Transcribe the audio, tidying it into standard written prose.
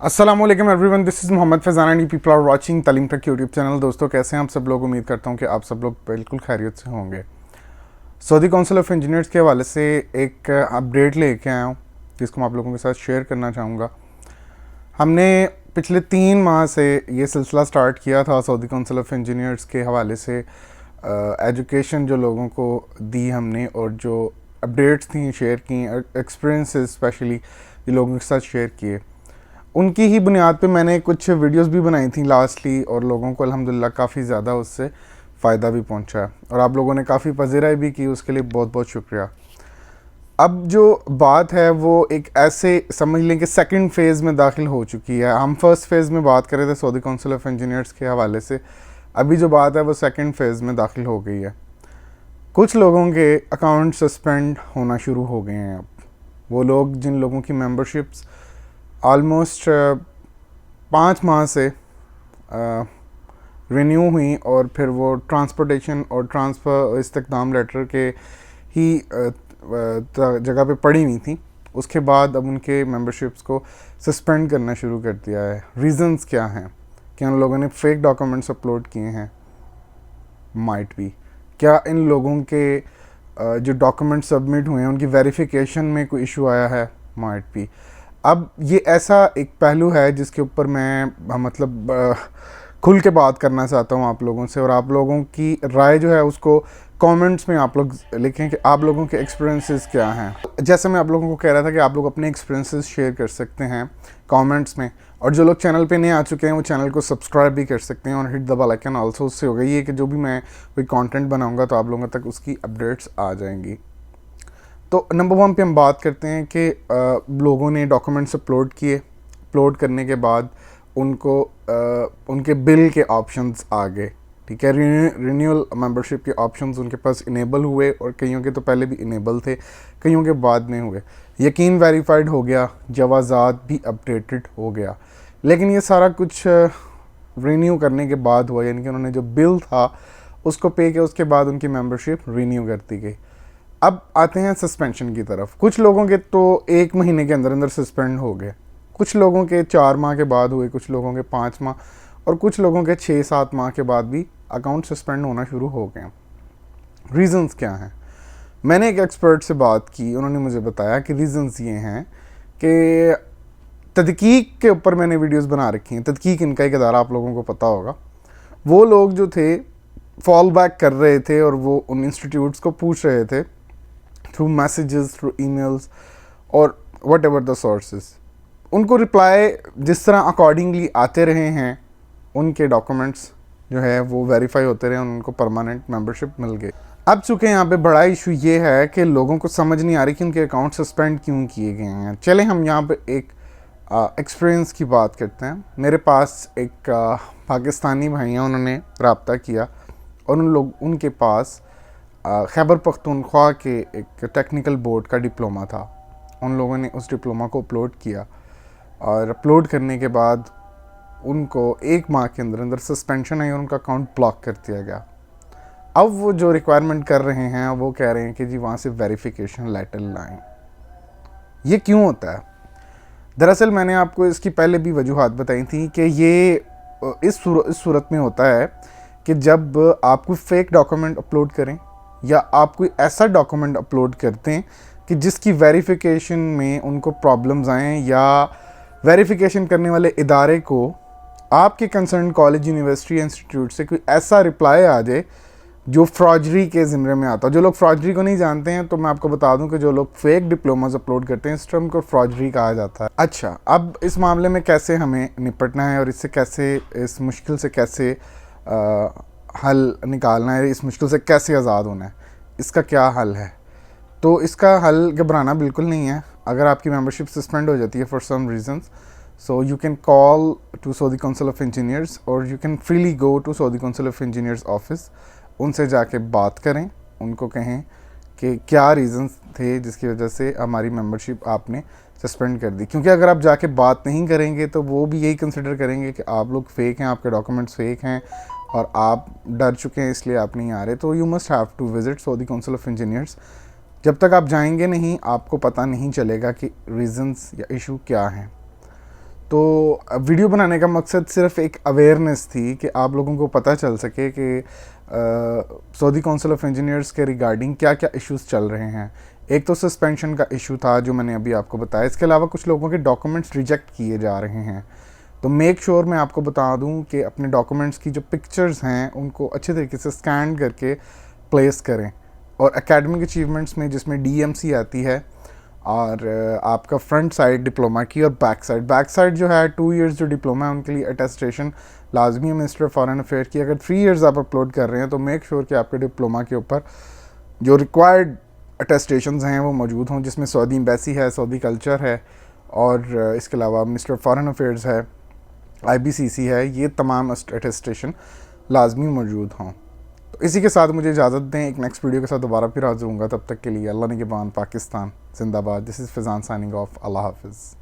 अस्सलाम वालेकुम everyone, this is Mohammad Faizan and people are watching Taleem Tak YouTube channel. दोस्तों, कैसे हैं आप सब लोग? उम्मीद करता हूं कि आप सब लोग बिल्कुल खैरियत से होंगे। सऊदी काउंसिल ऑफ इंजीनियर्स के हवाले से एक अपडेट लेके आया हूं जिसको मैं आप लोगों के साथ शेयर करना चाहूँगा। हमने पिछले 3 माह से ये सिलसिला स्टार्ट किया था सऊदी काउंसिल ऑफ इंजीनियर्स के हवाले से एजुकेशन जो लोगों को दी हमने, और जो अपडेट्स थी शेयर की, एक्सपीरियंसेस स्पेशली ये लोगों के साथ शेयर किए, उनकी ही बुनियाद पे मैंने कुछ वीडियोस भी बनाई थी लास्टली, और लोगों को अल्हम्दुलिल्लाह काफ़ी ज़्यादा उससे फ़ायदा भी पहुंचा है और आप लोगों ने काफ़ी पज़ीराई भी की, उसके लिए बहुत बहुत शुक्रिया। अब जो बात है वो एक ऐसे समझ लें कि सेकंड फेज़ में दाखिल हो चुकी है। हम फर्स्ट फेज़ में बात कर रहे थे सऊदी काउंसिल ऑफ इंजीनियर्स के हवाले से, अभी जो बात है वो सेकंड फेज़ में दाखिल हो गई है। कुछ लोगों के अकाउंट सस्पेंड होना शुरू हो गए हैं। अब वो लोग जिन लोगों की मेंबरशिप्स ऑलमोस्ट 5 माह से रिन्यू हुई और फिर वो ट्रांसपोर्टेशन और ट्रांसफ़र इस्तेक़दाम लेटर के ही जगह पे पड़ी हुई थी, उसके बाद अब उनके मेंबरशिप्स को सस्पेंड करना शुरू कर दिया है। रीज़न्स क्या हैं? क्या उन लोगों ने फेक डॉक्यूमेंट्स अपलोड किए हैं? Might be. क्या इन लोगों के जो डॉक्यूमेंट सबमिट हुए हैं उनकी वेरिफिकेशन में कोई इशू आया है? Might be. अब ये ऐसा एक पहलू है जिसके ऊपर मैं मतलब खुल के बात करना चाहता हूँ आप लोगों से, और आप लोगों की राय जो है उसको कमेंट्स में आप लोग लिखें कि आप लोगों के एक्सपीरियंसेस क्या हैं। जैसे मैं आप लोगों को कह रहा था कि आप लोग अपने एक्सपीरियंसेस शेयर कर सकते हैं कमेंट्स में, और जो लोग चैनल पे नए आ चुके हैं वो चैनल को सब्सक्राइब भी कर सकते हैं और hit the bell icon also. उससे होगा ये कि जो भी मैं कोई कंटेंट बनाऊंगा तो आप लोगों तक उसकी अपडेट्स आ जाएंगी। तो नंबर 1 पे हम बात करते हैं कि लोगों ने डॉक्यूमेंट्स अपलोड किए। अपलोड करने के बाद उनको उनके बिल के ऑप्शंस आ गए, ठीक है। रिन्यूअल मेंबरशिप के ऑप्शंस उनके पास इनेबल हुए, और कईयों के तो पहले भी इनेबल थे, कईयों के बाद में हुए। यकीन वेरीफाइड हो गया, जवाज़ात भी अपडेटेड हो गया। लेकिन ये सारा कुछ रिन्यू करने के बाद हुआ, यानी कि उन्होंने जो बिल था उसको पे किया, उसके बाद उनकी मेंबरशिप रिन्यू कर दी गई। अब आते हैं सस्पेंशन की तरफ। कुछ लोगों के तो 1 महीने के अंदर अंदर सस्पेंड हो गए, कुछ लोगों के 4 माह के बाद हुए, कुछ लोगों के 5 माह, और कुछ लोगों के 6-7 माह के बाद भी अकाउंट सस्पेंड होना शुरू हो गए। रीज़न्स क्या हैं? मैंने एक एक्सपर्ट से बात की, उन्होंने मुझे बताया कि रीज़न्स ये हैं कि तदकीक के ऊपर मैंने वीडियोस बना रखी हैं। तदकीक इनका एक अदारा, आप लोगों को पता होगा। वो लोग जो थे फॉल बैक कर रहे थे और वो उन इंस्टीट्यूट्स को पूछ रहे थे थ्रू मैसेजेस, थ्रू ईमेल्स और वट एवर द सोर्सेज। उनको रिप्लाई जिस तरह अकॉर्डिंगली आते रहे हैं, उनके डॉक्यूमेंट्स जो है वो वेरीफाई होते रहे, उनको परमानेंट मेंबरशिप मिल गई। अब चूँकि यहाँ पे बड़ा इशू ये है कि लोगों को समझ नहीं आ रही कि उनके अकाउंट सस्पेंड क्यों किए गए हैं। चले हम यहाँ पे एक एक्सपीरियंस की बात करते हैं। मेरे पास एक पाकिस्तानी भाई हैं, उन्होंने रब्ता किया और उनके पास खैबर पख्तूनख्वा के एक टेक्निकल बोर्ड का डिप्लोमा था। उन लोगों ने उस डिप्लोमा को अपलोड किया, और अपलोड करने के बाद उनको 1 माह के अंदर अंदर सस्पेंशन आई और उनका अकाउंट ब्लॉक कर दिया गया। अब वो जो रिक्वायरमेंट कर रहे हैं वो कह रहे हैं कि जी वहाँ से वेरिफिकेशन लेटर लाएं। ये क्यों होता है? दरअसल मैंने आपको इसकी पहले भी वजूहात बताई थी कि ये इस सूरत में होता है कि जब आप कोई फेक डॉक्यूमेंट अपलोड करें, या आप कोई ऐसा डॉक्यूमेंट अपलोड करते हैं कि जिसकी वेरिफिकेशन में उनको प्रॉब्लम्स आएँ, या वेरिफिकेशन करने वाले इदारे को आपके कंसर्न कॉलेज, यूनिवर्सिटी, इंस्टीट्यूट से कोई ऐसा रिप्लाई आ जाए जो फ्रॉडरी के ज़िम्मे में आता है। जो लोग फ्रॉडरी को नहीं जानते हैं तो मैं आपको बता दूं कि जो लोग फेक डिप्लोमास अपलोड करते हैं, इस टर्म को फ्रॉडरी कहा जाता है। अच्छा, अब इस मामले में कैसे हमें निपटना है और इससे कैसे, इस मुश्किल से कैसे हल निकालना है, इस मुश्किल से कैसे आज़ाद होना है, इसका क्या हल है? तो इसका हल घबराना बिल्कुल नहीं है। अगर आपकी मेंबरशिप सस्पेंड हो जाती है for some reasons, so you can call to Saudi council of Engineers, और you can freely go to Saudi council of Engineers office. उनसे जाके बात करें, उनको कहें कि क्या रीज़न्स थे जिसकी वजह से हमारी मेंबरशिप आपने सस्पेंड कर दी। क्योंकि अगर आप जाके बात नहीं करेंगे तो वो भी यही कंसिडर करेंगे कि आप लोग फेक हैं, आपके डॉक्यूमेंट्स फेक हैं और आप डर चुके हैं इसलिए आप नहीं आ रहे। तो you must have to visit Saudi council of engineers. जब तक आप जाएंगे नहीं, आपको पता नहीं चलेगा कि रीज़न्स या इशू क्या हैं। तो वीडियो बनाने का मकसद सिर्फ एक अवेयरनेस थी कि आप लोगों को पता चल सके कि सऊदी काउंसिल ऑफ इंजीनियर्स के रिगार्डिंग क्या क्या इश्यूज़ चल रहे हैं। एक तो सस्पेंशन का इशू था जो मैंने अभी आपको बताया, इसके अलावा कुछ लोगों के डॉक्यूमेंट्स रिजेक्ट किए जा रहे हैं। तो मेक श्योर मैं आपको बता दूं कि अपने डॉक्यूमेंट्स की जो पिक्चर्स हैं उनको अच्छे तरीके से स्कैन करके प्लेस करें। और एकेडमिक अचीवमेंट्स में जिसमें डीएमसी आती है और आपका फ्रंट साइड डिप्लोमा की और बैक साइड जो है 2 इयर्स जो डिप्लोमा है उनके लिए अटेस्टेशन लाजमी है मिनिस्टर ऑफ फॉरेन अफेयर की। अगर 3 इयर्स आप अपलोड कर रहे हैं तो मेक श्योर कि आपके डिप्लोमा के ऊपर जो रिक्वायर्ड अटेस्टेशंस हैं वो मौजूद हों, जिसमें सऊदी एम्बेसी है, सऊदी कल्चर है और इसके अलावा मिनिस्टर ऑफ फॉरेन अफेयर्स है, IBCC है, ये तमाम अटेस्टेशन लाजमी मौजूद हों। तो इसी के साथ मुझे इजाज़त दें, एक नेक्स्ट वीडियो के साथ दोबारा फिर हाजिर होऊंगा। तब तक के लिए अल्लाह निगहबान, पाकिस्तान जिंदाबाद। This is Faizan signing off. अल्लाह हाफिज़।